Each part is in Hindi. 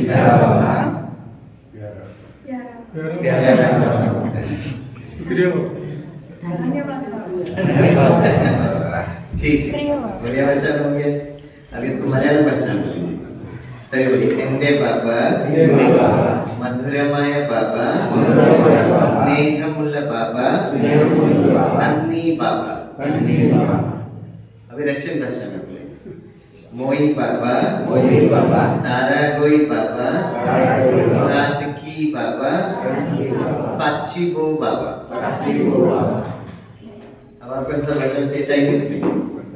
प्यारा बाबा, प्यारा बाबा। शुक्रिया ठीक है, बढ़िया भाषा हो गया। अब इसको मलयालम भाषा में बोलिए। सही बोलिए। एंडे बाबा, मधुरमाय बाबा, स्नेहमुल्ला बाबा, नन्नी बाबा। अभी रशियन भाषा में बोलेंगे। मोई बाबा, तारागोई बाबा, सातकी बाबा, स्पाचिबो बाबा। अब आप कौन सा भाषा में चाहिए? चाइनीज में।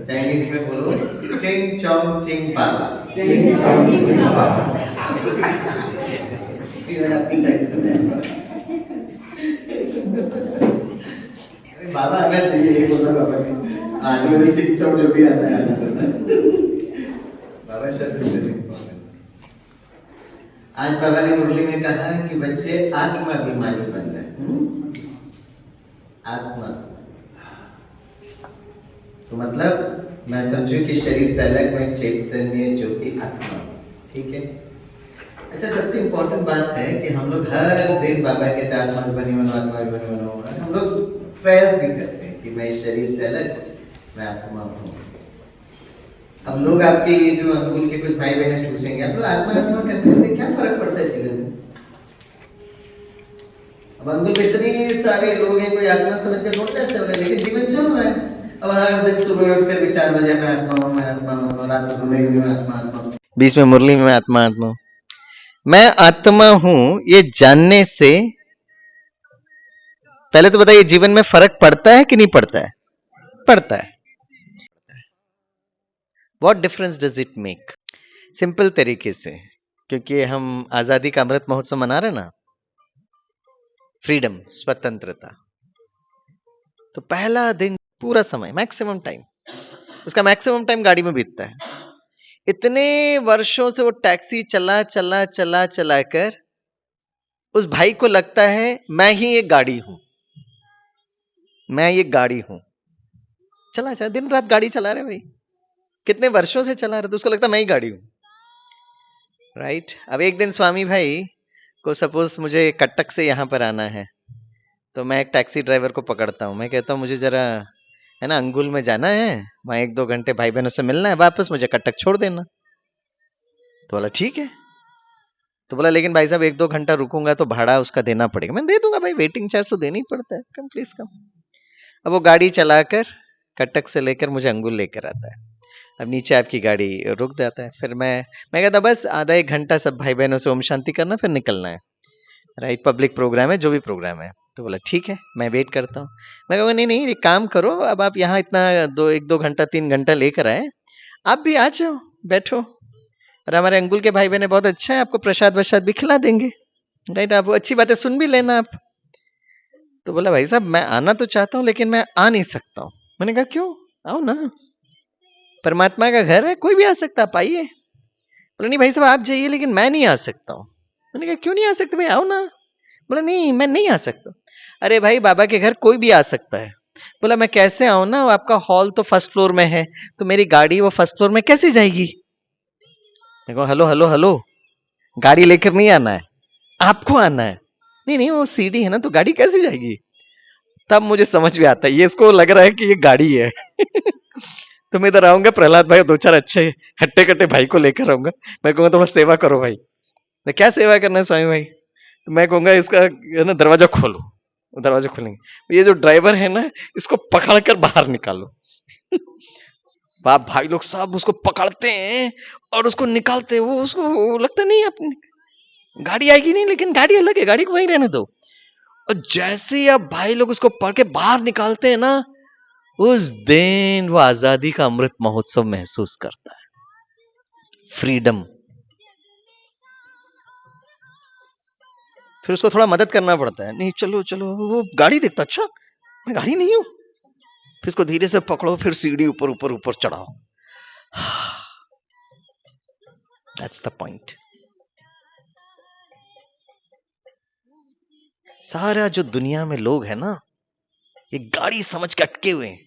चाइनीज में बोलो चिंग चोंग चिंग बाबा। बाबा आना चाहिए, ये बोलना बाबा की। आज भी चिंग चोंग जो भी आता है बाबा शब्द से। आज बाबा ने मुरली में कहा कि बच्चे आत्माभिमानी बनना है। आत्मा तो मतलब मैं समझू कि शरीर से अलग में चैतन्य ज्योति आत्मा। ठीक है। अच्छा, सबसे इम्पोर्टेंट बात है कि हम लोग हर दिन बाबा कहते हैं आत्मा बनी बनो, आत्मा बनी बनो। हम लोग प्रयास भी करते हैं कि मैं शरीर से अलग, मैं आत्मा हूँ। अब लोग आपके ये जो अंकुल के कुछ भाई बहन पूछेंगे, आप लोग आत्मा आत्मा करने से क्या फर्क पड़ता है जीवन में? अब अंकुल में इतने सारे लोग हैं, कोई आत्मा समझ कर थोड़ा चल रहा है, लेकिन जीवन चल रहा है। अब हर दिन सुबह उठकर 4 बजे मैं आत्मा हूँ, मैं आत्मा हूँ, और रात को सोने के लिए मैं आत्मा आत्मा हूँ, बीच में मुरली में आत्मा आत्मा हूँ। मैं आत्मा हूँ ये जानने से पहले तो बताइए जीवन में फर्क पड़ता है कि नहीं पड़ता है? पड़ता है। What difference does it make? Simple तरीके से, क्योंकि हम आजादी का अमृत महोत्सव मना रहे ना, फ्रीडम, स्वतंत्रता। तो पहला दिन पूरा समय, मैक्सिमम टाइम, उसका मैक्सिमम टाइम गाड़ी में बीतता है। इतने वर्षों से वो टैक्सी चला चला चला चला कर उस भाई को लगता है मैं ही एक गाड़ी हूं, मैं ये गाड़ी हूं। चला चला दिन रात गाड़ी चला रहे भाई, कितने वर्षों से चला रहे, तो उसको लगता है मैं ही गाड़ी हूं। राइट। अब एक दिन स्वामी भाई को सपोज मुझे कटक से यहां पर आना है, तो मैं एक टैक्सी ड्राइवर को पकड़ता हूं। मैं कहता हूं मुझे जरा है ना अंगुल में जाना है, वहां 1-2 घंटे भाई बहनों से मिलना है, वापस मुझे कटक छोड़ देना। तो बोला ठीक है। तो बोला लेकिन भाई साहब 1-2 घंटा रुकूंगा तो भाड़ा उसका देना पड़ेगा। मैं दे दूंगा भाई, वेटिंग चार्ज तो देना ही पड़ता है, कम प्लीज कम। अब वो गाड़ी चलाकर कटक से लेकर मुझे अंगुल लेकर आता है। अब नीचे आपकी गाड़ी रुक जाता है। फिर मैं कहता बस आधा 1 घंटा सब भाई बहनों से ओम शांति करना, फिर निकलना है। राइट, पब्लिक प्रोग्राम है, जो भी प्रोग्राम है। तो बोला ठीक है, मैं वेट करता हूँ। मैं कहूँगा नहीं नहीं, एक काम करो, अब आप यहाँ इतना 1-2 घंटा 3 घंटा लेकर आए, आप भी आ जाओ, बैठो, और हमारे अंकुल के भाई बहन बहुत अच्छा है, आपको प्रसाद वसाद भी खिला देंगे। राइट, आप अच्छी बातें सुन भी लेना आप। तो बोला भाई साहब मैं आना तो चाहता हूँ लेकिन मैं आ नहीं सकता हूँ। मैंने कहा क्यों? आओ ना, परमात्मा का घर है, कोई भी आ सकता, आप आइए। बोला नहीं भाई साहब आप जाइए, लेकिन मैं नहीं आ सकता हूँ। मैंने कहा क्यों नहीं आ सकते भाई, आओ ना। बोला नहीं मैं नहीं आ सकता। अरे भाई बाबा के घर कोई भी आ सकता है। बोला मैं कैसे आऊं ना, आपका हॉल तो फर्स्ट फ्लोर में है, तो मेरी गाड़ी वो फर्स्ट फ्लोर में कैसे जाएगी? देखो हेलो हेलो हेलो, गाड़ी लेकर नहीं आना है, आपको आना है। नहीं नहीं वो सीढ़ी है ना, तो गाड़ी कैसे जाएगी? तब मुझे समझ में आता है, ये इसको लग रहा है कि ये गाड़ी है। तो मैं इधर आऊंगा, प्रहलाद भाई 2-4 अच्छे हट्टे कट्टे भाई को लेकर आऊंगा। मैं कहूंगा थोड़ा सेवा करो भाई। मैं क्या सेवा करना है स्वामी भाई? तो मैं कहूंगा इसका है ना दरवाजा खोलो। दरवाजा खोलेंगे, ये जो ड्राइवर है ना इसको पकड़ कर बाहर निकालो। बाप भाई लोग सब उसको पकड़ते हैं और उसको निकालते हैं। वो उसको लगता नहीं अपनी गाड़ी आएगी नहीं, लेकिन गाड़ी अलग है, गाड़ी को वहीं रहने दो। और जैसे ही अब भाई लोग उसको पकड़ के बाहर निकालते हैं ना, उस दिन वो आजादी का अमृत महोत्सव महसूस करता है, फ्रीडम। फिर उसको थोड़ा मदद करना पड़ता है, नहीं चलो चलो, वो गाड़ी देखता, अच्छा मैं गाड़ी नहीं हूं। फिर इसको धीरे से पकड़ो, फिर सीढ़ी ऊपर ऊपर ऊपर चढ़ाओ। That's the point. सारा जो दुनिया में लोग है ना, ये गाड़ी समझ के अटके हुए हैं।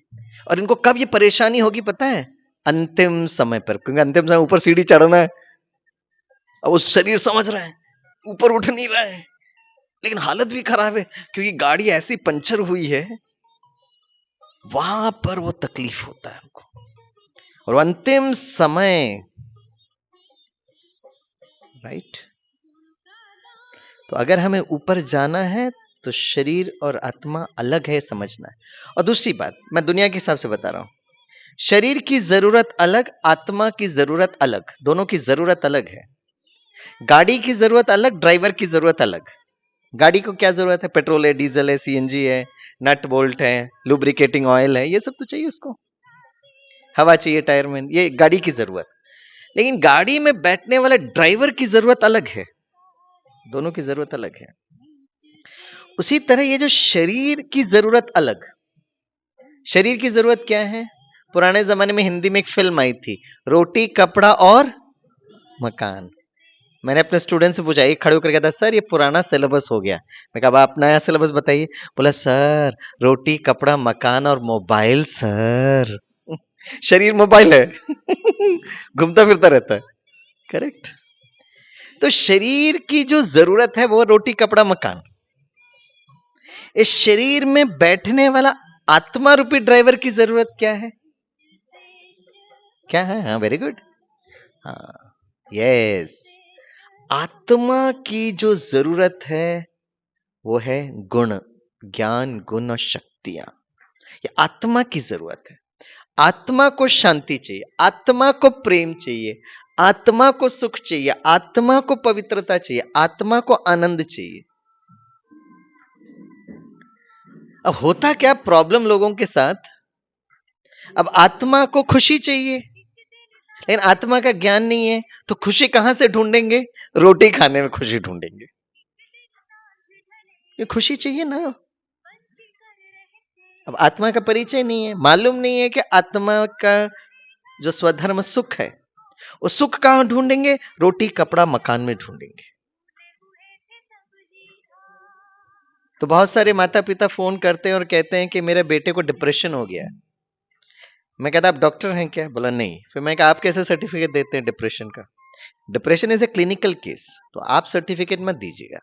और इनको कब ये परेशानी होगी पता है? अंतिम समय पर, क्योंकि अंतिम समय ऊपर सीढ़ी चढ़ना है। अब वो शरीर समझ रहा है, ऊपर उठ नहीं रहा है, लेकिन हालत भी खराब है क्योंकि गाड़ी ऐसी पंचर हुई है, वहां पर वो तकलीफ होता है हमको। और अंतिम समय, राइट, तो अगर हमें ऊपर जाना है तो शरीर और आत्मा अलग है, समझना है। और दूसरी बात, मैं दुनिया के हिसाब से बता रहा हूं, शरीर की जरूरत अलग, आत्मा की जरूरत अलग, दोनों की जरूरत अलग है। गाड़ी की जरूरत अलग, ड्राइवर की जरूरत अलग। गाड़ी को क्या जरूरत है? पेट्रोल है, डीजल है, सीएनजी है, नट बोल्ट है, लुब्रिकेटिंग ऑयल है, ये सब तो चाहिए उसको, हवा चाहिए टायर में, ये गाड़ी की जरूरत। लेकिन गाड़ी में बैठने वाले ड्राइवर की जरूरत अलग है, दोनों की जरूरत अलग है। उसी तरह ये जो शरीर की जरूरत अलग। शरीर की जरूरत क्या है? पुराने जमाने में हिंदी में एक फिल्म आई थी, रोटी कपड़ा और मकान। मैंने अपने स्टूडेंट से पूछा, एक खड़े होकर कहता, सर ये पुराना सिलेबस हो गया। मैं कहा आप नया सिलेबस बताइए। बोला सर रोटी कपड़ा मकान और मोबाइल सर। शरीर मोबाइल है, घूमता फिरता रहता है, करेक्ट। तो शरीर की जो जरूरत है वो रोटी कपड़ा मकान। इस शरीर में बैठने वाला आत्मा रूपी ड्राइवर की जरूरत क्या है? क्या है? हाँ, वेरी गुड। हाँ, यस, आत्मा की जो जरूरत है वो है गुण, ज्ञान, गुण और शक्तियां। ये आत्मा की जरूरत है। आत्मा को शांति चाहिए, आत्मा को प्रेम चाहिए, आत्मा को सुख चाहिए, आत्मा को पवित्रता चाहिए, आत्मा को आनंद चाहिए। अब होता क्या प्रॉब्लम लोगों के साथ, अब आत्मा को खुशी चाहिए लेकिन आत्मा का ज्ञान नहीं है, तो खुशी कहां से ढूंढेंगे? रोटी खाने में खुशी ढूंढेंगे। ये खुशी चाहिए ना। अब आत्मा का परिचय नहीं है, मालूम नहीं है कि आत्मा का जो स्वधर्म सुख है, वो सुख कहां ढूंढेंगे? रोटी कपड़ा मकान में ढूंढेंगे। तो बहुत सारे माता पिता फोन करते हैं और कहते हैं कि मेरे बेटे को डिप्रेशन हो गया है। मैं कहता आप डॉक्टर हैं क्या? बोला नहीं। फिर मैं कहा आप कैसे सर्टिफिकेट देते हैं डिप्रेशन का? Depression is a clinical case, तो आप सर्टिफिकेट मत दीजिएगा,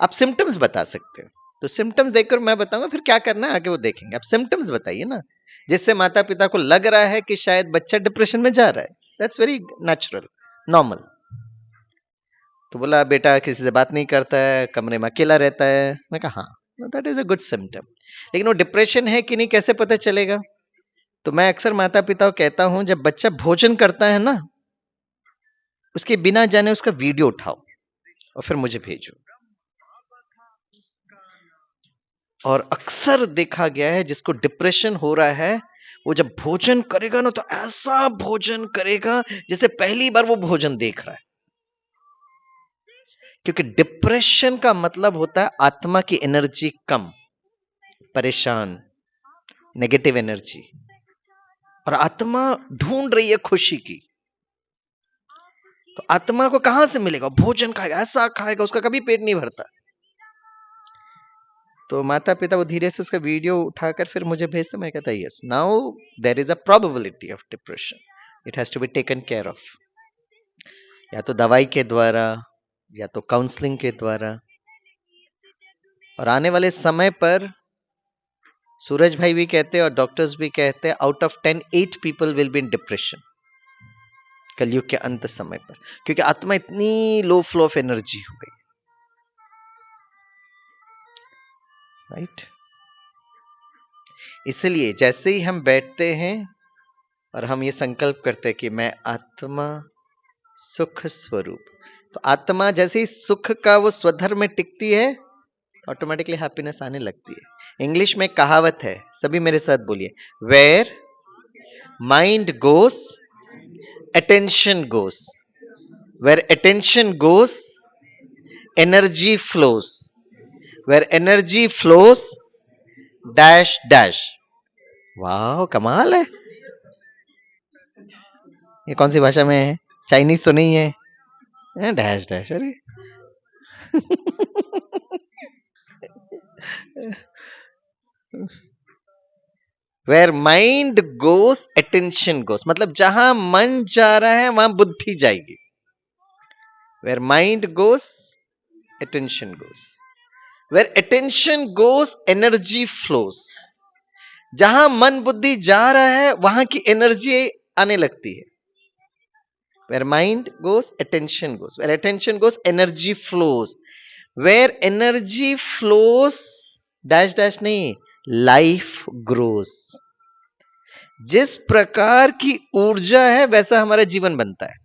आप सिम्टम्स बता सकते हो। तो सिम्टम्स देखकर मैं बताऊंगा फिर क्या करना है आगे वो देखेंगे। आप सिम्टम्स बताइए ना, जिससे माता पिता को लग रहा है कि शायद बच्चा डिप्रेशन में जा रहा है। That's very natural, normal. तो बोला बेटा किसी से बात नहीं करता है, कमरे में अकेला रहता है। मैं कहा हाँ, that is a good symptom. लेकिन वो डिप्रेशन है कि नहीं कैसे पता चलेगा? तो मैं अक्सर माता पिता को कहता हूं, जब बच्चा भोजन करता है ना, उसके बिना जाने उसका वीडियो उठाओ और फिर मुझे भेजो। और अक्सर देखा गया है जिसको डिप्रेशन हो रहा है, वो जब भोजन करेगा ना तो ऐसा भोजन करेगा जैसे पहली बार वो भोजन देख रहा है। क्योंकि डिप्रेशन का मतलब होता है आत्मा की एनर्जी कम, परेशान, नेगेटिव एनर्जी, और आत्मा ढूंढ रही है खुशी की। तो आत्मा को कहां से मिलेगा? भोजन खाएगा, ऐसा खाएगा उसका कभी पेट नहीं भरता। तो माता पिता वो धीरे से उसका वीडियो उठाकर फिर मुझे भेजते। मैं कहता yes, now there is a probability of depression, it has to be taken care of, या तो दवाई के द्वारा या तो काउंसलिंग के द्वारा। और आने वाले समय पर सूरज भाई भी कहते हैं और डॉक्टर्स भी कहते हैं, out of 10 8 people will be in depression कलयुग के अंत समय पर, क्योंकि आत्मा इतनी लो फ्लो ऑफ एनर्जी हो गई, राइट। इसलिए जैसे ही हम बैठते हैं और हम ये संकल्प करते हैं कि मैं आत्मा सुख स्वरूप, तो आत्मा जैसे ही सुख का वो स्वधर्म में टिकती है, ऑटोमेटिकली हैप्पीनेस आने लगती है। इंग्लिश में कहावत है, सभी मेरे साथ बोलिए, where mind goes attention goes, where attention goes energy flows, where energy flows dash dash. वाह, कमाल है। ये कौन सी भाषा में है? चाइनीज तो नहीं है? डैश डैश, अरे वेयर माइंड गोस अटेंशन गोस, मतलब जहां मन जा रहा है वहां बुद्धि जाएगी। Where mind goes, attention goes. Where attention goes, energy flows. जहां मन बुद्धि जा रहा है वहां की एनर्जी आने लगती है. Where mind goes, attention goes. Where attention goes, energy flows. Where energy flows, dash dash नहीं, life grows. जिस प्रकार की ऊर्जा है वैसा हमारा जीवन बनता है.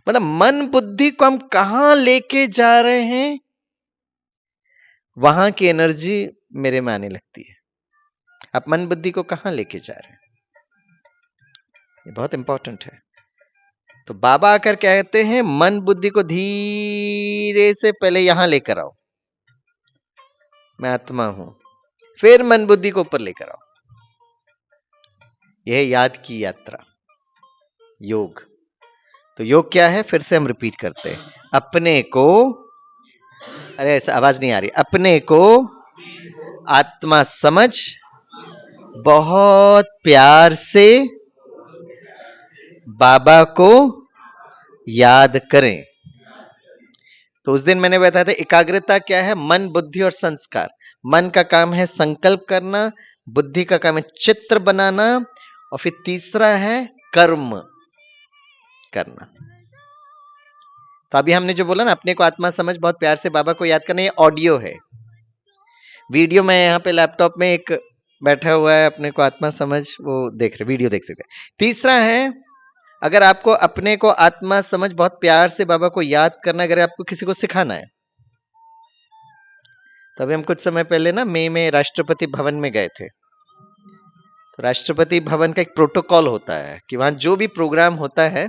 मतलब मन बुद्धि को हम कहां लेके जा रहे हैं वहां की एनर्जी मेरे में आने लगती है. आप मन बुद्धि को कहां लेके जा रहे हैं, ये बहुत इंपॉर्टेंट है. तो बाबा आकर कहते हैं मन बुद्धि को धीरे से पहले यहां लेकर आओ, मैं आत्मा हूं. फिर मन बुद्धि को ऊपर लेकर आओ. यह याद की यात्रा, योग. तो योग क्या है, फिर से हम रिपीट करते हैं. अपने को, अरे ऐसा आवाज नहीं आ रही, अपने को आत्मा समझ बहुत प्यार से बाबा को याद करें. तो उस दिन मैंने बताया था एकाग्रता क्या है, मन बुद्धि और संस्कार. मन का काम है संकल्प करना, बुद्धि का काम है चित्र बनाना, और फिर तीसरा है कर्म करना. तो अभी हमने जो बोला ना अपने को आत्मा समझ बहुत प्यार से बाबा को याद करना, ये ऑडियो है. वीडियो में यहाँ पे लैपटॉप में एक बैठा हुआ है अपने को आत्मा समझ, वो देख रहे, वीडियो देख सकते हैं. तीसरा है अगर आपको अपने को आत्मा समझ बहुत प्यार से बाबा को याद करना, अगर आपको किसी को सिखाना है. तो अभी हम कुछ समय पहले ना मई में राष्ट्रपति भवन में गए थे. तो राष्ट्रपति भवन का एक प्रोटोकॉल होता है कि वहां जो भी प्रोग्राम होता है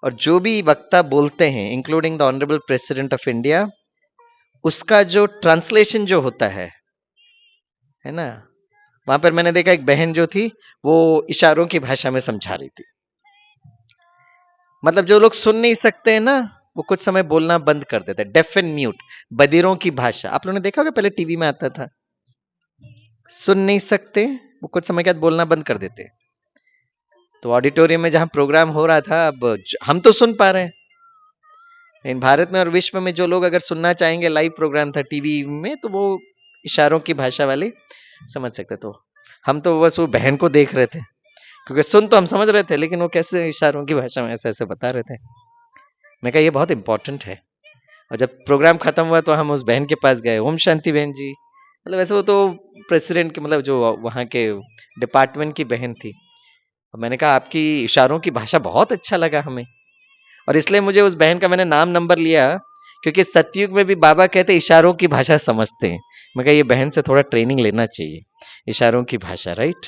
और जो भी वक्ता बोलते हैं including the honourable president of India, उसका जो ट्रांसलेशन जो होता है ना, वहां पर मैंने देखा एक बहन जो थी वो इशारों की भाषा में समझा रही थी. मतलब जो लोग सुन नहीं सकते हैं ना, वो कुछ समय बोलना बंद कर देते हैं. डेफ एंड म्यूट, बधिरों की भाषा. आप लोगों ने देखा होगा पहले टीवी में आता था. सुन नहीं सकते वो कुछ समय के बाद बोलना बंद कर देते. तो ऑडिटोरियम में जहां प्रोग्राम हो रहा था, अब हम तो सुन पा रहे हैं, लेकिन भारत में और विश्व में जो लोग अगर सुनना चाहेंगे, लाइव प्रोग्राम था टीवी में, तो वो इशारों की भाषा वाले समझ सकते. तो हम तो बस वो बहन को देख रहे थे, क्योंकि सुन तो हम समझ रहे थे, लेकिन वो कैसे इशारों की भाषा में ऐसे ऐसे बता रहे थे. मैं कहा ये बहुत इंपॉर्टेंट है. और जब प्रोग्राम खत्म हुआ तो हम उस बहन के पास गए, ओम शांति बहन जी. मतलब वैसे वो तो प्रेसिडेंट के, मतलब जो वहाँ के डिपार्टमेंट की बहन थी. और मैंने कहा आपकी इशारों की भाषा बहुत अच्छा लगा हमें, और इसलिए मुझे उस बहन का मैंने नाम नंबर लिया, क्योंकि सतयुग में भी बाबा कहते इशारों की भाषा समझते हैं. मैं कहा ये बहन से थोड़ा ट्रेनिंग लेना चाहिए, इशारों की भाषा, राइट.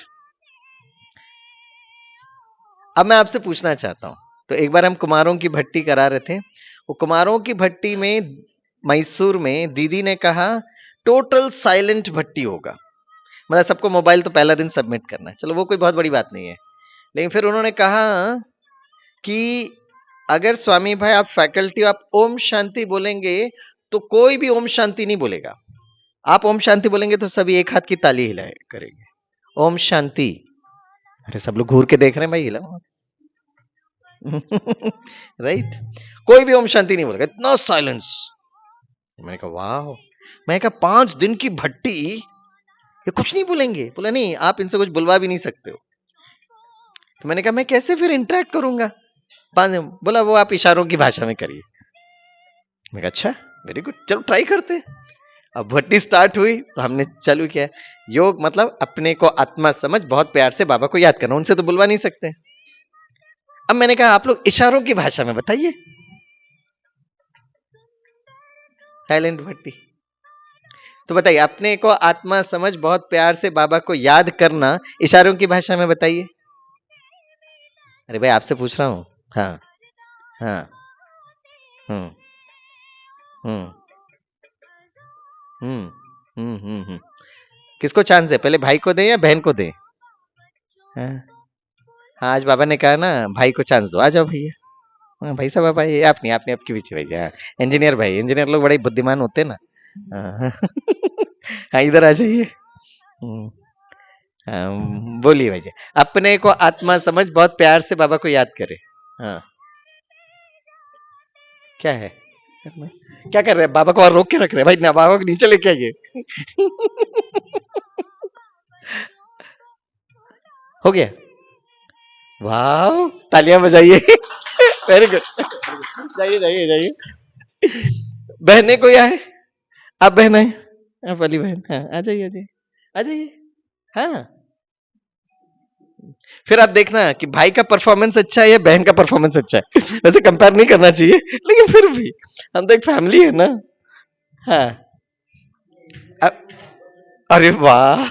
अब मैं आपसे पूछना चाहता हूं, तो एक बार हम कुमारों की भट्टी करा रहे थे. वो कुमारों की भट्टी में मैसूर में दीदी ने कहा टोटल साइलेंट भट्टी होगा, मतलब सबको मोबाइल तो पहला दिन सबमिट करना है. चलो वो कोई बहुत बड़ी बात नहीं है, लेकिन फिर उन्होंने कहा कि अगर स्वामी भाई आप फैकल्टी आप ओम शांति बोलेंगे तो कोई भी ओम शांति नहीं बोलेगा. आप ओम शांति बोलेंगे तो सभी एक हाथ की ताली हिलाए करेंगे, ओम शांति. अरे सब लोग घूर के देख रहे हैं भाई, हिला राइट. कोई भी ओम शांति नहीं बोलेगा, इतना साइलेंस. मैंने कहा वाह. मैंने कहा 5 दिन की भट्टी ये कुछ नहीं बोलेंगे. बोला नहीं, आप इनसे कुछ बुलवा भी नहीं सकते हो. तो मैंने कहा मैं कैसे फिर इंटरेक्ट करूंगा. बोला वो आप इशारों की भाषा में करिए. मैं कहा अच्छा, वेरी गुड, चलो ट्राई करते. अब भट्टी स्टार्ट हुई तो हमने चालू किया. योग मतलब अपने को आत्मा समझ बहुत प्यार से बाबा को याद करना, उनसे तो बुलवा नहीं सकते. अब मैंने कहा आप लोग इशारों की भाषा में बताइए. साइलेंट भट्टी. तो बताइए अपने को आत्मा समझ बहुत प्यार से बाबा को याद करना इशारों की भाषा में बताइए. अरे भाई आपसे पूछ रहा हूं. हाँ हाँ. हम्म हम्म किसको चांस दे, पहले भाई को दे या बहन को दे. हाँ, आज बाबा ने कहा ना भाई को चांस दो, आ जाओ भैया. हाँ, भाई साहब भाई आप नहीं, आपने आपके पीछे भेजा. हाँ, इंजीनियर भाई, इंजीनियर लोग बड़े बुद्धिमान होते हैं ना. हाँ, हाँ इधर आ जाइए. बोलिए भाई जी. अपने को आत्मा समझ बहुत प्यार से बाबा को याद करे. हाँ क्या है? क्या कर रहे हैं? बाबा को और रोक के रख रहे हैं भाई, ना बाबा को नीचे लेके आइए। हो गया? वाह, तालियां बजाइए। Very good. जाइए जाइए जाइए। बहने कोई आए? आप बहन है? आप वाली बहन? हाँ, आ जाइए आ जाइए आ जाइए। हाँ, फिर आप देखना कि भाई का परफॉर्मेंस अच्छा है या बहन का परफॉर्मेंस अच्छा है। वैसे कंपेयर नहीं करना चाहिए, लेकिन फिर भी हम तो एक फैमिली है ना। हाँ। अब, अरे वाह।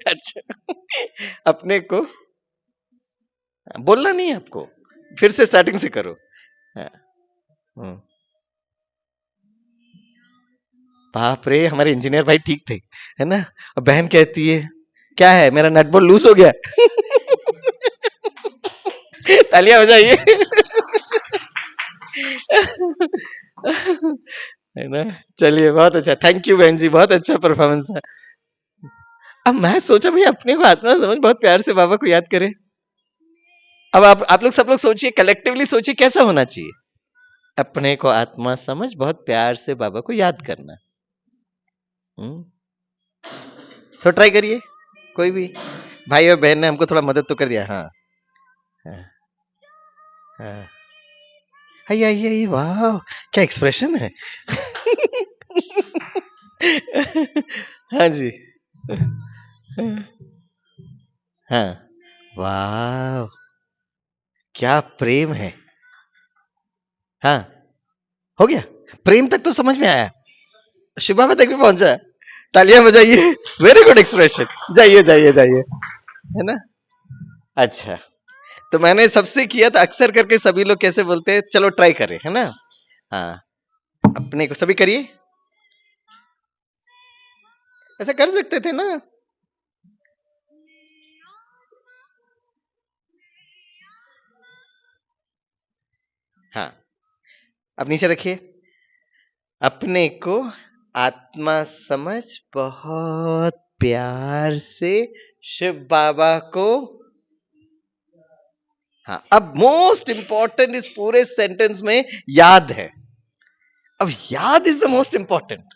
अच्छा, अपने को बोलना नहीं है आपको, फिर से स्टार्टिंग से करो। हाँ, हम्म। बाप रे, हमारे इंजीनियर भाई ठीक थे, है ना। और बहन कहती है क्या है, मेरा नट बोल्ट लूज हो गया। तालियां हो जाइए। है ना। चलिए, बहुत अच्छा, थैंक यू बहन जी, बहुत अच्छा परफॉर्मेंस है। अब मैं सोचा भाई अपने को आत्मा समझ बहुत प्यार से बाबा को याद करें। अब आप लोग सब लोग सोचिए, कलेक्टिवली सोचिए कैसा होना चाहिए। अपने को आत्मा समझ बहुत प्यार से बाबा को याद करना। हम्म। तो ट्राई करिए, कोई भी भाई और बहन ने हमको थोड़ा मदद तो कर दिया। हाँ हाँ हाँ। आइए आइए आइए, वाह क्या एक्सप्रेशन है। हाँ जी। हाँ, वाह क्या प्रेम है। हाँ, हो गया। प्रेम तक तो समझ में आया, शिवा में तक भी पहुंचा। तालियां बजाइए, वेरी गुड एक्सप्रेशन। जाइए जाइए जाइए, है ना। अच्छा, तो मैंने सबसे किया था, अक्सर करके सभी लोग कैसे बोलते हैं, चलो ट्राई करें, है ना। हाँ, अपने को सभी करिए, ऐसा कर सकते थे ना। हाँ, अब नीचे रखिए। अपने को आत्मा समझ बहुत प्यार से शिव बाबा को। हाँ, अब मोस्ट इंपॉर्टेंट इस पूरे सेंटेंस में याद है। अब याद इज द मोस्ट इंपॉर्टेंट।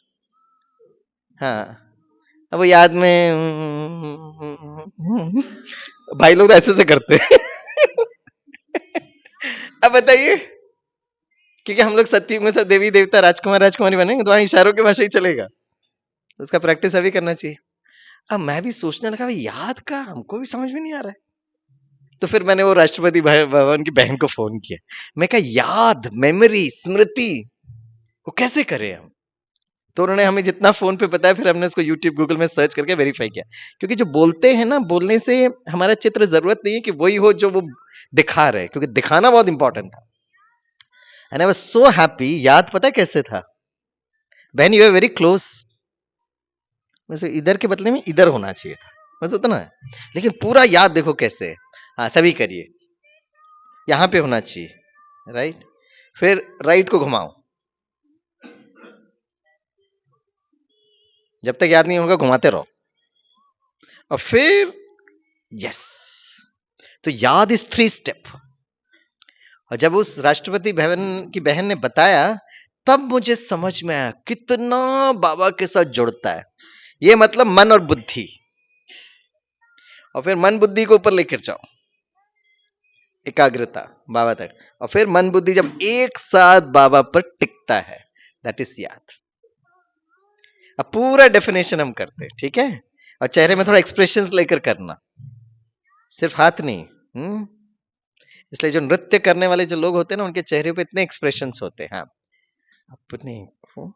हाँ, अब वो याद में भाई लोग तो ऐसे से करते हैं। अब बताइए, क्योंकि हम लोग सत्युग में सब देवी देवता राजकुमार राजकुमारी बनेंगे तो वहां इशारों की भाषा ही चलेगा। उसका प्रैक्टिस अभी करना चाहिए। अब मैं भी सोचने लगा, भाई याद का हमको भी समझ में नहीं आ रहा है। तो फिर मैंने वो राष्ट्रपति भवन की बहन को फोन किया। मैं कहा याद, मेमोरी, स्मृति वो कैसे करें हम। तो उन्होंने हमें जितना फोन पे बताया, फिर हमने उसको यूट्यूब गूगल में सर्च करके वेरीफाई किया। क्योंकि जो बोलते हैं ना, बोलने से हमारा चित्र जरूरत नहीं है कि वही हो जो वो दिखा रहे, क्योंकि दिखाना बहुत इंपॉर्टेंट था। And I was so happy. याद पता है कैसे था? बहन, यू आर वेरी क्लोज। वैसे इधर के बदले में इधर होना चाहिए था, बस उतना है। लेकिन पूरा याद देखो कैसे है। हाँ, सभी करिए, यहां पे होना चाहिए, राइट। फिर राइट को घुमाओ, जब तक याद नहीं होगा घुमाते रहो। और फिर यस, तो याद इज 3 स्टेप। और जब उस राष्ट्रपति भवन की बहन ने बताया, तब मुझे समझ में आया कितना बाबा के साथ जुड़ता है। ये मतलब मन और बुद्धि, और फिर मन बुद्धि को ऊपर लेकर जाओ, एकाग्रता बाबा तक। और फिर मन बुद्धि जब एक साथ बाबा पर टिकता है, दैट इज याद। अब पूरा डेफिनेशन हम करते हैं, ठीक है। और चेहरे में थोड़ा एक्सप्रेशंस लेकर करना, सिर्फ हाथ नहीं। इसलिए जो नृत्य करने वाले जो लोग होते हैं ना, उनके चेहरे पे इतने एक्सप्रेशंस होते हैं। हाँ, अपने को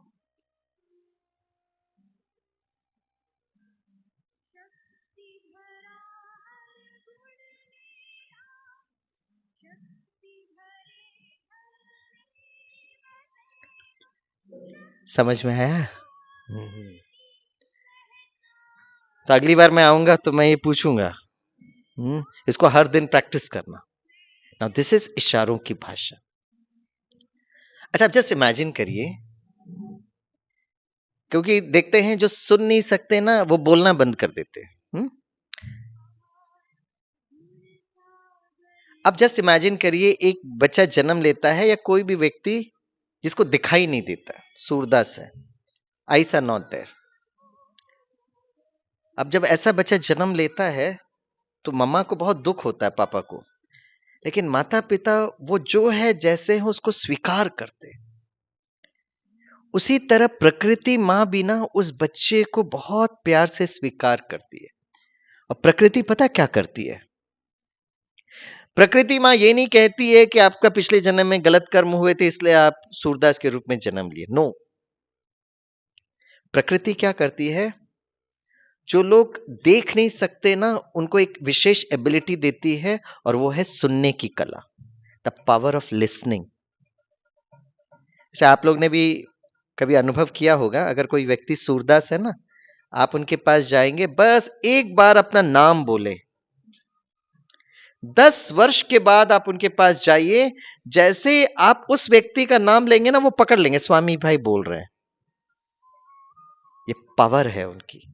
समझ में आया। तो अगली बार मैं आऊंगा तो मैं ये पूछूंगा, इसको हर दिन प्रैक्टिस करना। नाउ दिस इज इशारों की भाषा। अच्छा, आप जस्ट इमेजिन करिए, क्योंकि देखते हैं जो सुन नहीं सकते ना, वो बोलना बंद कर देते हैं। अब जस्ट इमेजिन करिए, एक बच्चा जन्म लेता है या कोई भी व्यक्ति जिसको दिखाई नहीं देता, सूरदास है, आईज आर नॉट देयर। अब जब ऐसा बच्चा जन्म लेता है तो मम्मा को बहुत दुख होता है, पापा को, लेकिन माता पिता वो जो है जैसे है उसको स्वीकार करते हैं। उसी तरह प्रकृति मां भी ना उस बच्चे को बहुत प्यार से स्वीकार करती है। और प्रकृति पता क्या करती है? प्रकृति मां ये नहीं कहती है कि आपका पिछले जन्म में गलत कर्म हुए थे इसलिए आप सूरदास के रूप में जन्म लिए। नो, प्रकृति क्या करती है, जो लोग देख नहीं सकते ना उनको एक विशेष एबिलिटी देती है, और वो है सुनने की कला, द पावर ऑफ लिसनिंग। जैसे आप लोग ने भी कभी अनुभव किया होगा, अगर कोई व्यक्ति सूरदास है ना, आप उनके पास जाएंगे, बस एक बार अपना नाम बोले, 10 वर्ष के बाद आप उनके पास जाइए, जैसे आप उस व्यक्ति का नाम लेंगे ना वो पकड़ लेंगे, स्वामी भाई बोल रहे हैं। ये पावर है उनकी,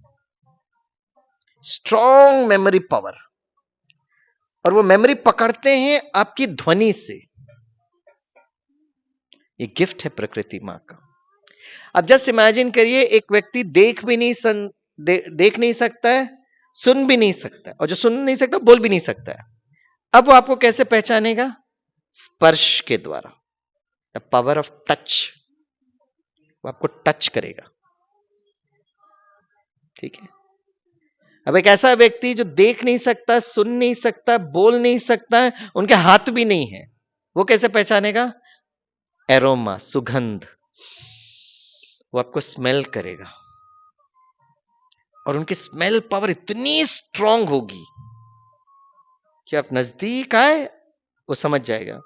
स्ट्रॉन्ग मेमोरी पावर। और वो मेमोरी पकड़ते हैं आपकी ध्वनि से। ये गिफ्ट है प्रकृति मां का। अब जस्ट इमेजिन करिए, एक व्यक्ति देख भी नहीं देख नहीं सकता है, सुन भी नहीं सकता है, और जो सुन नहीं सकता बोल भी नहीं सकता है। अब वो आपको कैसे पहचानेगा? स्पर्श के द्वारा, द पावर ऑफ टच। वो आपको टच करेगा, ठीक है। अब एक ऐसा व्यक्ति जो देख नहीं सकता, सुन नहीं सकता, बोल नहीं सकता है, उनके हाथ भी नहीं है, वो कैसे पहचानेगा? एरोमा, सुगंध। वो आपको स्मेल करेगा, और उनकी स्मेल पावर इतनी स्ट्रांग होगी कि आप नजदीक आए वो समझ जाएगा।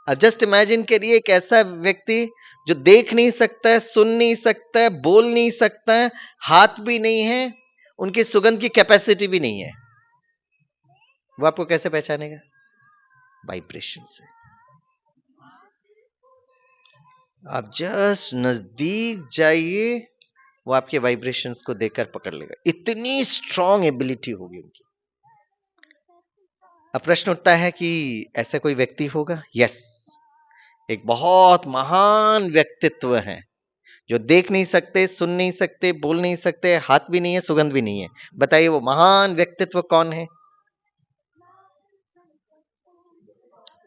अब जस्ट इमेजिन करिए, एक ऐसा व्यक्ति जो देख नहीं सकता है, सुन नहीं सकता है, बोल नहीं सकता है, हाथ भी नहीं है, उनकी सुगंध की कैपेसिटी भी नहीं है, वो आपको कैसे पहचानेगा? वाइब्रेशन से। आप जस्ट नजदीक जाइए, वो आपके वाइब्रेशंस को देखकर पकड़ लेगा, इतनी स्ट्रांग एबिलिटी होगी उनकी। अब प्रश्न उठता है कि ऐसा कोई व्यक्ति होगा? यस, एक बहुत महान व्यक्तित्व है जो देख नहीं सकते, सुन नहीं सकते, बोल नहीं सकते, हाथ भी नहीं है, सुगंध भी नहीं है। बताइए वो महान व्यक्तित्व कौन है?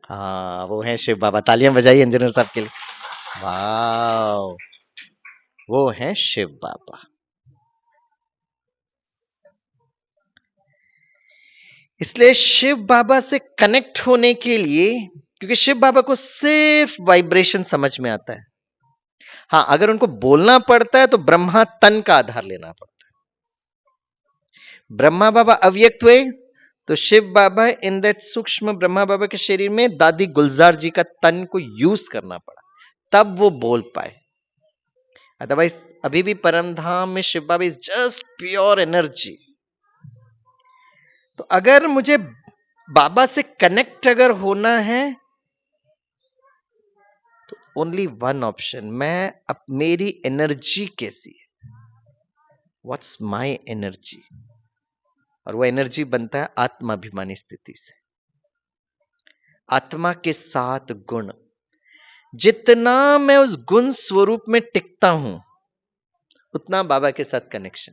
हाँ, वो है शिव बाबा। तालियां बजाइए इंजीनियर साहब के लिए। वाह, वो है शिव बाबा। इसलिए शिव बाबा से कनेक्ट होने के लिए, क्योंकि शिव बाबा को सिर्फ वाइब्रेशन समझ में आता है। हाँ, अगर उनको बोलना पड़ता है तो ब्रह्मा तन का आधार लेना पड़ता है। ब्रह्मा बाबा अव्यक्त हुए तो शिव बाबा इन दैट सूक्ष्म ब्रह्मा बाबा के शरीर में दादी गुलजार जी का तन को यूज करना पड़ा, तब वो बोल पाए। अदरवाइज अभी भी परम धाम में शिव बाबा इज जस्ट प्योर एनर्जी। तो अगर मुझे बाबा से कनेक्ट अगर होना है तो ओनली वन ऑप्शन, मैं अब मेरी एनर्जी कैसी है, व्हाट्स माय एनर्जी। और वो एनर्जी बनता है आत्माभिमानी स्थिति से। आत्मा के साथ गुण, जितना मैं उस गुण स्वरूप में टिकता हूं उतना बाबा के साथ कनेक्शन।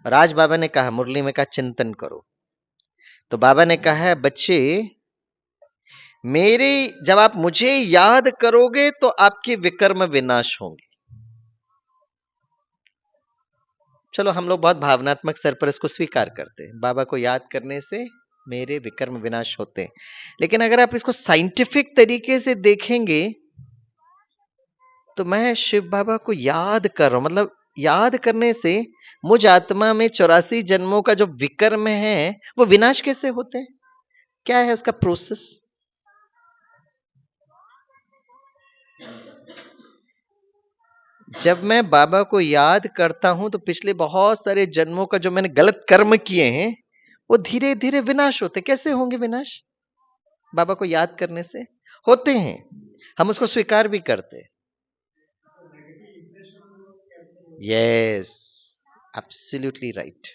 और आज बाबा ने कहा, मुरली में कहा चिंतन करो, तो बाबा ने कहा है बच्चे, मेरे जब आप मुझे याद करोगे तो आपके विकर्म विनाश होंगे। चलो हम लोग बहुत भावनात्मक स्तर पर इसको स्वीकार करते हैं, बाबा को याद करने से मेरे विकर्म विनाश होते हैं। लेकिन अगर आप इसको साइंटिफिक तरीके से देखेंगे तो मैं शिव बाबा को याद कर रहा हूं, मतलब याद करने से मुझ आत्मा में 84 जन्मों का जो विकर्म है वो विनाश कैसे होते हैं? क्या है उसका प्रोसेस? जब मैं बाबा को याद करता हूं तो पिछले बहुत सारे जन्मों का जो मैंने गलत कर्म किए हैं वो धीरे धीरे विनाश होते। कैसे होंगे विनाश? बाबा को याद करने से होते हैं, हम उसको स्वीकार भी करते हैं। Yes, absolutely right.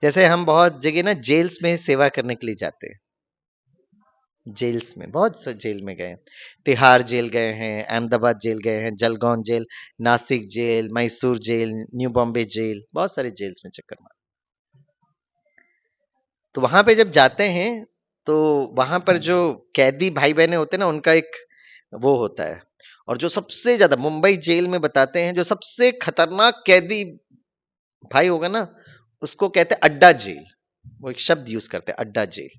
जैसे हम बहुत जगह ना जेल्स में सेवा करने के लिए जाते हैं, जेल्स में बहुत से जेल में गए, तिहाड़ जेल गए हैं, अहमदाबाद जेल गए हैं, Jalgaon jail, Nashik jail, Mysore jail, new Bombay jail, बहुत सारे जेल्स में चक्कर मारे। तो वहां पे जब जाते हैं तो वहां पर जो कैदी भाई बहने होते हैं ना, उनका एक वो होता है। और जो सबसे ज्यादा मुंबई जेल में बताते हैं, जो सबसे खतरनाक कैदी भाई होगा ना, उसको कहते हैं अड्डा जेल। वो एक शब्द यूज करते हैं, अड्डा जेल।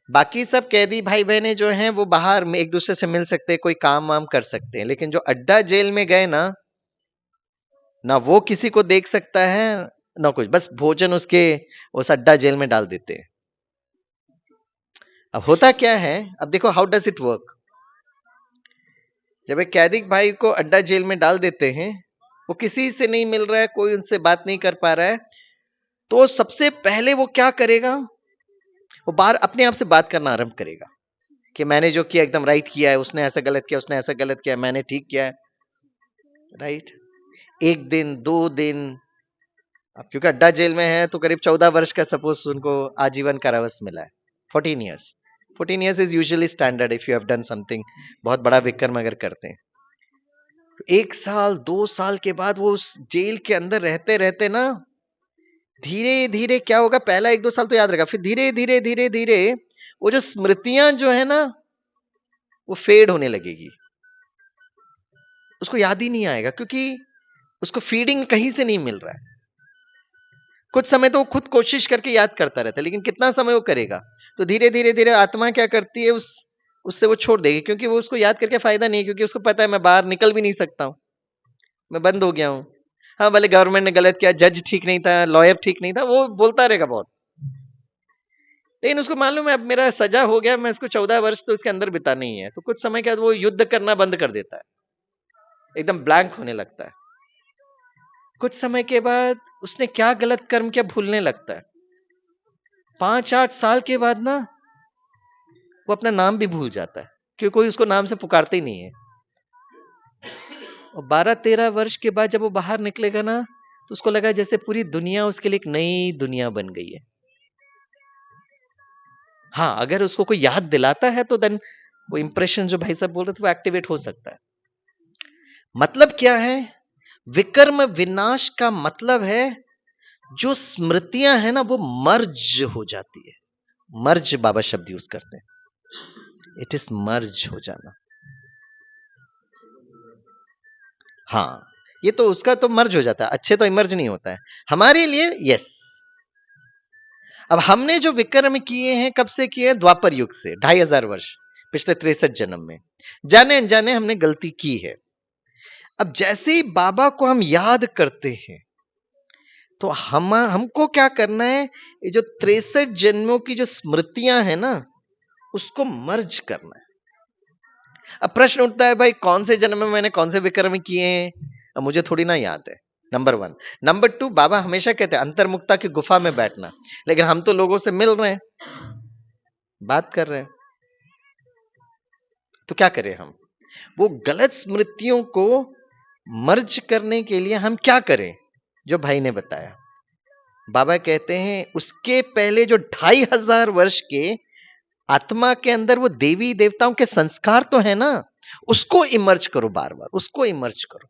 बाकी सब कैदी भाई बहने जो हैं वो बाहर में एक दूसरे से मिल सकते हैं, कोई काम वाम कर सकते हैं, लेकिन जो अड्डा जेल में गए ना, ना वो किसी को देख सकता है ना कुछ, बस भोजन उसके उस अड्डा जेल में डाल देते हैं। अब होता क्या है, अब देखो हाउ डज इट वर्क। जब एक कैदी भाई को अड्डा जेल में डाल देते हैं, वो किसी से नहीं मिल रहा है, कोई उनसे बात नहीं कर पा रहा है, तो सबसे पहले वो क्या करेगा, वो बाहर अपने आप से बात करना आरंभ करेगा कि मैंने जो किया एकदम राइट किया है, उसने ऐसा गलत किया, उसने ऐसा गलत किया, मैंने ठीक किया है, राइट। एक दिन, 2 दिन, अब क्योंकि अड्डा जेल में है तो करीब 14 वर्ष का सपोज उनको आजीवन कारावास मिला है, 14 years। 14 years is usually standard if you have done something, बहुत बड़ा विक्रम अगर करते हैं। तो 1 साल 2 साल के बाद वो उस जेल के अंदर रहते रहते ना, धीरे धीरे क्या होगा, पहला 1-2 साल तो याद रहेगा, फिर धीरे धीरे धीरे धीरे वो जो स्मृतियां जो है ना, वो फेड होने लगेगी। उसको याद ही नहीं आएगा, क्योंकि उसको फीडिंग कहीं से नहीं मिल रहा है। कुछ समय तो वो खुद कोशिश करके याद करता रहता है, लेकिन कितना समय वो करेगा। तो धीरे धीरे धीरे आत्मा क्या करती है, उससे वो छोड़ देगी, क्योंकि वो उसको याद करके फायदा नहीं है, क्योंकि उसको पता है मैं बाहर निकल भी नहीं सकता हूं, मैं बंद हो गया हूं। हाँ, भले गवर्नमेंट ने गलत किया, जज ठीक नहीं था, लॉयर ठीक नहीं था, वो बोलता रहेगा बहुत, लेकिन उसको मालूम है अब मेरा सजा हो गया, मैं इसको 14 वर्ष तो इसके अंदर बिताना ही है। तो कुछ समय के बाद वो युद्ध करना बंद कर देता है, एकदम ब्लैंक होने लगता है। कुछ समय के बाद उसने क्या गलत कर्म किया भूलने लगता है। 5-8 साल के बाद ना वो अपना नाम भी भूल जाता है, क्योंकि कोई उसको नाम से पुकारते ही नहीं है। और 12-13 वर्ष के बाद जब वो बाहर निकलेगा ना, तो उसको लगा जैसे पूरी दुनिया उसके लिए एक नई दुनिया बन गई है। हाँ, अगर उसको कोई याद दिलाता है तो देन वो इंप्रेशन जो भाई साहब बोल रहे थे वो एक्टिवेट हो सकता है। मतलब क्या है, विकर्म विनाश का मतलब है जो स्मृतियां है ना वो मर्ज हो जाती है। मर्ज बाबा शब्द यूज करते हैं, इट इज मर्ज हो जाना। हाँ, ये तो उसका तो मर्ज हो जाता है, अच्छे तो इमर्ज नहीं होता है हमारे लिए। यस, अब हमने जो विक्रम किए हैं कब से किए हैं, द्वापर युग से, 2500 वर्ष, पिछले 63 जन्म में जाने अनजाने हमने गलती की है। अब जैसे ही बाबा को हम याद करते हैं तो हमको क्या करना है, ये जो 63 जन्मों की जो स्मृतियां हैं ना, उसको मर्ज करना है। अब प्रश्न उठता है, भाई कौन से जन्म में मैंने कौन से विक्रम किए हैं, अब मुझे थोड़ी ना याद है, नंबर 1। नंबर 2, बाबा हमेशा कहते हैं अंतर्मुक्ता की गुफा में बैठना, लेकिन हम तो लोगों से मिल रहे हैं, बात कर रहे हैं, तो क्या करें हम। वो गलत स्मृतियों को मर्ज करने के लिए हम क्या करें, जो भाई ने बताया। बाबा कहते हैं उसके पहले जो 2500 वर्ष के आत्मा के अंदर वो देवी देवताओं के संस्कार तो है ना, उसको इमर्ज करो, बार बार उसको इमर्ज करो।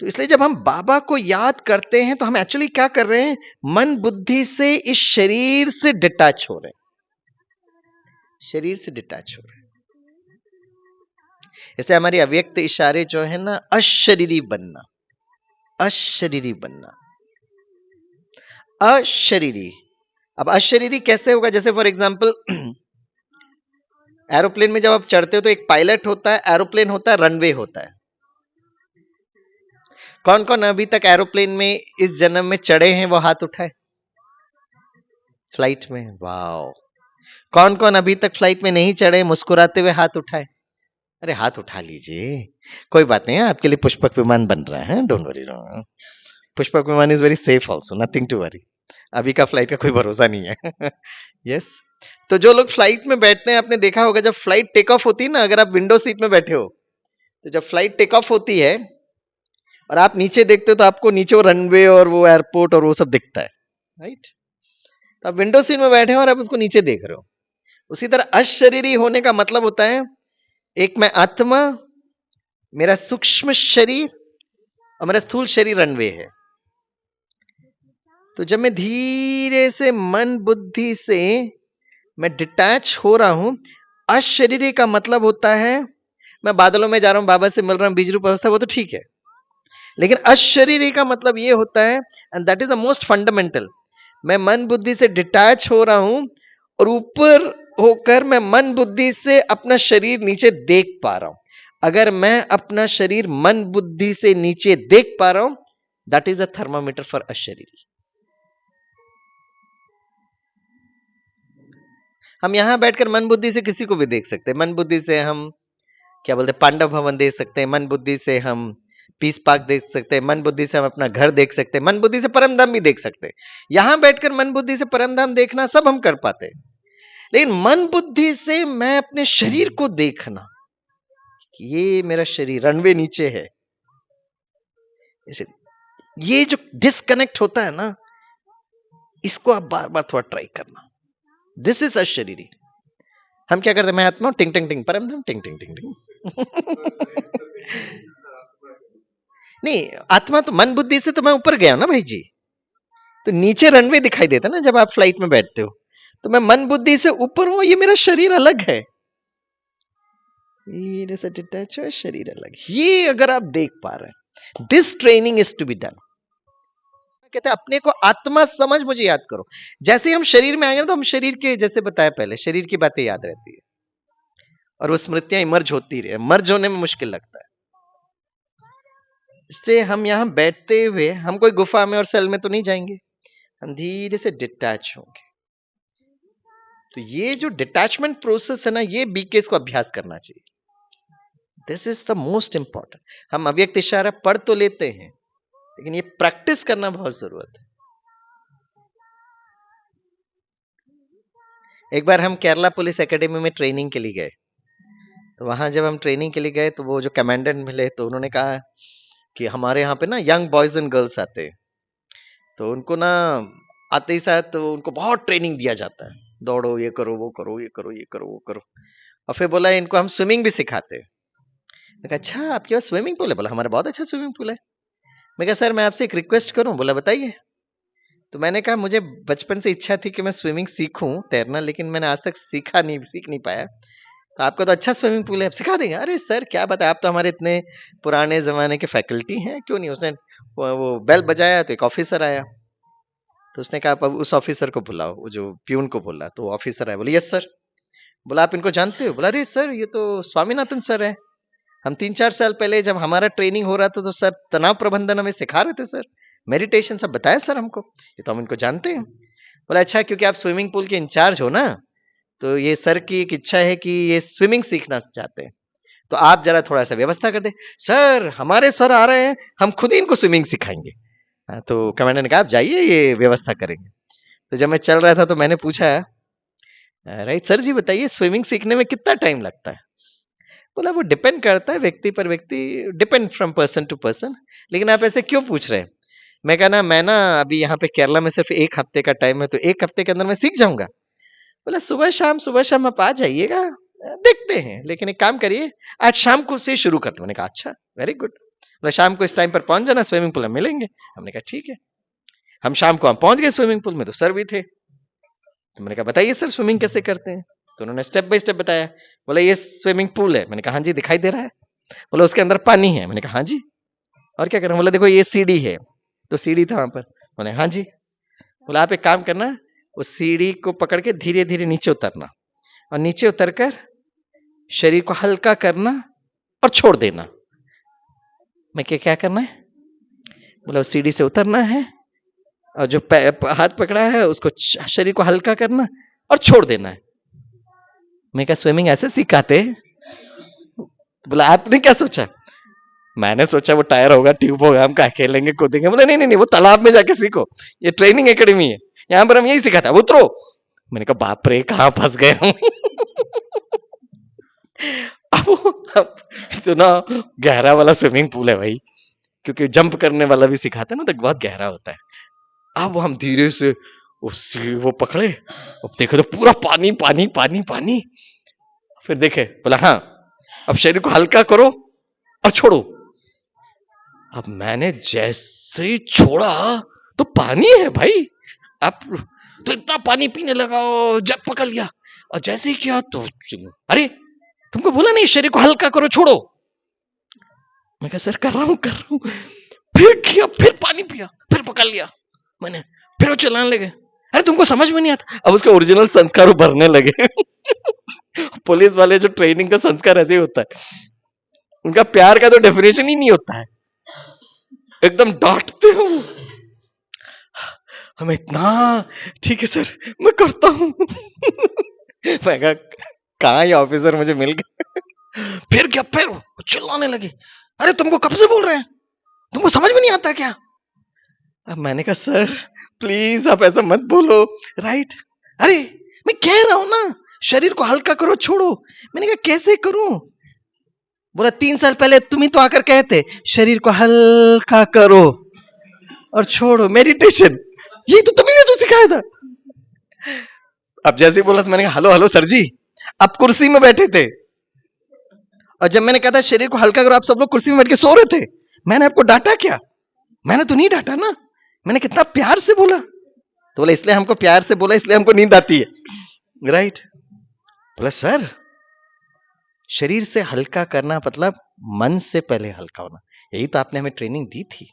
तो इसलिए जब हम बाबा को याद करते हैं तो हम एक्चुअली क्या कर रहे हैं, मन बुद्धि से इस शरीर से डिटैच हो रहे हैं, शरीर से डिटैच हो रहे हैं। जैसे हमारी अव्यक्त इशारे जो है ना, अशरीरी बनना, अशरीरी बनना, अशरीरी। अब अशरीरी कैसे होगा, जैसे फॉर एग्जांपल एरोप्लेन में जब आप चढ़ते हो तो एक पायलट होता है, एरोप्लेन होता है, रनवे होता है। कौन कौन अभी तक एरोप्लेन में इस जन्म में चढ़े हैं, वो हाथ उठाए। फ्लाइट में, वाओ। कौन कौन अभी तक फ्लाइट में नहीं चढ़े, मुस्कुराते हुए हाथ उठाए। अरे हाथ उठा लीजिए, कोई बात नहीं है, आपके लिए पुष्पक विमान बन रहा है, don't worry. Pushpak Vimana is very safe also, nothing to worry. अभी का फ्लाइट का कोई भरोसा नहीं है। यस तो जो लोग फ्लाइट में बैठते हैं, आपने देखा होगा जब फ्लाइट टेक ऑफ होती है ना, अगर आप विंडो सीट में बैठे हो, तो जब फ्लाइट टेक ऑफ होती है और आप नीचे देखते हो तो आपको नीचे वो रनवे और वो एयरपोर्ट और वो सब दिखता है, राइट? तो आप विंडो सीट में बैठे हो और आप उसको नीचे देख रहे हो। उसी तरह अशरीरी होने का मतलब होता है एक मैं आत्मा, मेरा सूक्ष्म शरीर और मेरा स्थूल शरीर रनवे है। तो जब मैं धीरे से मन बुद्धि से मैं डिटैच हो रहा हूं, अशरीरी का मतलब होता है मैं बादलों में जा रहा हूं, बाबा से मिल रहा हूं, बीज रूप अवस्था, वो तो ठीक है। लेकिन अशरीरी का मतलब ये होता है, and that is the most fundamental, मैं मन बुद्धि से डिटैच हो रहा हूं और ऊपर होकर मैं मन बुद्धि से अपना शरीर नीचे देख पा रहा हूं। अगर मैं अपना शरीर मन बुद्धि से नीचे देख पा रहा हूं, that is a thermometer for अशरीरी। हम यहां बैठकर मन बुद्धि से किसी को भी देख सकते हैं। मन बुद्धि से हम क्या बोलते हैं, पांडव भवन देख सकते हैं, मन बुद्धि से हम पीस पार्क देख सकते हैं, मन बुद्धि से हम अपना घर देख सकते हैं, मन बुद्धि से परमधाम भी देख सकते हैं। यहां बैठकर मन बुद्धि से परमधाम देखना सब हम कर पाते हैं, लेकिन मन बुद्धि से मैं अपने शरीर को देखना, ये मेरा शरीर रनवे नीचे है, इसे ये जो डिस्कनेक्ट होता है ना, इसको आप बार बार थोड़ा ट्राई करना। दिस इज अशरीरी। हम क्या करते हैं, मैं आत्मा हूं, टिंग टिंग टिंग परमधाम, टिंग टिंग टिंग टिंग। नहीं, आत्मा तो मन बुद्धि से तो मैं ऊपर गया ना भाई जी, तो नीचे रनवे दिखाई देता ना जब आप फ्लाइट में बैठते हो, तो मैं मन बुद्धि से ऊपर हूं, ये मेरा शरीर अलग है, ये से डिटैच है, शरीर अलग। ये अगर आप देख पा रहे हैं, this training is to be done. कहते हैं अपने को आत्मा समझ, मुझे याद करो। जैसे हम शरीर में आएंगे तो हम शरीर के, जैसे बताया पहले, शरीर की बातें याद रहती है और वो स्मृतियां इमर्ज होती रहे, मर्ज होने में मुश्किल लगता है। इसलिए हम यहां बैठते हुए हम कोई गुफा में और सेल में तो नहीं जाएंगे, हम धीरे से डिटैच होंगे। तो ये जो डिटैचमेंट प्रोसेस है ना, ये बीकेस को अभ्यास करना चाहिए। This is the most important. हम अव्यक्त इशारा पढ़ तो लेते हैं, लेकिन ये प्रैक्टिस करना बहुत जरूरत है। एक बार हम केरला पुलिस एकेडमी में ट्रेनिंग के लिए गए, तो वहां जब हम ट्रेनिंग के लिए गए तो वो जो कमांडेंट मिले, तो उन्होंने कहा कि हमारे यहाँ पे ना यंग बॉयज एंड गर्ल्स आते हैं, तो उनको ना आते ही साथ तो उनको बहुत ट्रेनिंग दिया जाता है, दौड़ो, ये करो, वो करो, ये करो, ये करो, वो करो। और फिर बोला इनको हम स्विमिंग भी सिखाते हैं। मैं कहा अच्छा, आपके पास स्विमिंग पूल है? बोला हमारा बहुत अच्छा स्विमिंग पूल है। मैं कहा सर मैं आपसे एक रिक्वेस्ट करूं? बोला बताइए। तो मैंने कहा मुझे बचपन से इच्छा थी कि मैं स्विमिंग सीखूं, तैरना, लेकिन मैंने आज तक सीख नहीं पाया। तो आपका तो अच्छा स्विमिंग पूल है, आप सिखा देंगे? अरे सर क्या बताया, आप तो हमारे इतने पुराने जमाने के फैकल्टी हैं, क्यों नहीं। उसने वो बेल बजाया तो एक ऑफिसर आया, तो उसने कहा आप उस ऑफिसर को बुलाओ, वो जो प्यून को बोला, तो वो ऑफिसर आया, बोले यस सर। बोला आप इनको जानते हो? बोला अरे सर ये तो स्वामीनाथन सर है, हम 3-4 साल पहले जब हमारा ट्रेनिंग हो रहा था तो सर तनाव प्रबंधन हमें सिखा रहे थे सर, मेडिटेशन सब बताया सर हमको, ये तो हम इनको जानते हैं। बोला अच्छा, क्योंकि आप स्विमिंग पूल के इंचार्ज हो ना, तो ये सर की एक इच्छा है कि ये स्विमिंग सीखना चाहते हैं, तो आप जरा थोड़ा सा व्यवस्था कर दे। सर हमारे सर आ रहे हैं, हम खुद ही इनको स्विमिंग सिखाएंगे। तो कमांडर ने कहा आप जाइए, ये व्यवस्था करेंगे। तो जब मैं चल रहा था तो मैंने पूछा, राइट सर जी बताइए स्विमिंग सीखने में कितना टाइम लगता है? बोला वो डिपेंड करता है व्यक्ति पर व्यक्ति, depend from person to person. लेकिन आप ऐसे क्यों पूछ रहे हैं? मैं कहा ना मैं ना अभी यहाँ पे केरला में सिर्फ 1 हफ्ते का टाइम है, तो 1 हफ्ते के अंदर मैं सीख जाऊंगा। बोला सुबह शाम आप आ जाइएगा, देखते हैं, लेकिन एक काम करिए आज शाम को से शुरू करते। मैंने कहा अच्छा वेरी गुड। बोला शाम को इस टाइम पर पहुंच जाना, स्विमिंग पूल में मिलेंगे। हमने कहा ठीक है। हम शाम को हम पहुंच गए स्विमिंग पूल में, तो सर भी थे। तो मैंने कहा बताइए सर स्विमिंग कैसे करते हैं? तो उन्होंने स्टेप बाय स्टेप बताया। बोला ये स्विमिंग पूल है। मैंने कहा हाँ जी दिखाई दे रहा है। बोला उसके अंदर पानी है। मैंने कहा हाँ जी। और क्या कर रहे हैं? बोला देखो ये सीढ़ी है। तो सीढ़ी था वहां पर। बोले हाँ जी। बोला आप एक काम करना, उस सीढ़ी को पकड़ के धीरे धीरे नीचे उतरना, और नीचे उतरकर शरीर को हल्का करना और छोड़ देना। मैं क्या करना है? बोला उस सीढ़ी से उतरना है और जो हाथ पकड़ा है उसको शरीर को हल्का करना और छोड़ देना है। मैं क्या स्विमिंग ऐसे सिखाते? बोला आपने क्या सोचा? मैंने सोचा वो टायर होगा, ट्यूब होगा, हम क्या खेलेंगे कूदेंगे। बोले नहीं नहीं नहीं, वो तालाब में जाके सीखो, ये ट्रेनिंग एकेडमी है, यहां पर हम यही सिखाते हैं, उतरो। मैंने कहा बाप रे कहां फंस गए हम। अब इतना गहरा वाला स्विमिंग पूल है भाई, क्योंकि जंप करने वाला भी सिखाते हैं ना, तो बहुत गहरा होता है। अब हम धीरे से वो पकड़े, अब देखे तो पूरा पानी पानी पानी पानी। फिर देखे, बोला हाँ अब शरीर को हल्का करो और छोड़ो। अब मैंने जैसे ही छोड़ा तो पानी है भाई, अब तो इतना पानी पीने लगा, जब पकड़ लिया और जैसे ही किया तो अरे तुमको बोला नहीं शरीर को हल्का करो छोड़ो। मैं कहा सर कर रहा हूं। फिर किया, फिर पानी पिया, फिर पकड़ लिया मैंने, फिर वो चलाने लगे। अरे तुमको समझ में नहीं आता। अब उसके ओरिजिनल संस्कार भरने लगे। पुलिस वाले जो ट्रेनिंग का संस्कार ऐसे ही होता है, उनका प्यार का तो डेफिनेशन ही नहीं होता है, एकदम डांटते हो हमें इतना। ठीक है सर मैं करता हूं। मैं कहा कहां ये ऑफिसर मुझे मिल गए। फिर क्या, फिर चिल्लाने लगे, अरे तुमको कब से बोल रहे हैं, तुमको समझ में नहीं आता क्या। अब मैंने कहा सर प्लीज आप ऐसा मत बोलो, राइट। अरे मैं कह रहा हूं ना शरीर को हल्का करो छोड़ो। मैंने कहा कैसे करूं। बोला 3 साल पहले तुम ही तो आकर कहते शरीर को हल्का करो और छोड़ो, मेडिटेशन, ये तो तुमने तो सिखाया था। अब जैसे ही बोला तो मैंने कहा हेलो हेलो सर जी, आप कुर्सी में बैठे थे और जब मैंने कहा था शरीर को हल्का करो आप सब लोग कुर्सी में बैठ के सो रहे थे। मैंने आपको डांटा क्या? मैंने तो नहीं डांटा ना, मैंने कितना प्यार से बोला। तो बोला इसलिए हमको प्यार से बोला इसलिए हमको नींद आती है, राइट। बोला सर शरीर से हल्का करना मतलब मन से पहले हल्का होना, यही तो आपने हमें ट्रेनिंग दी थी।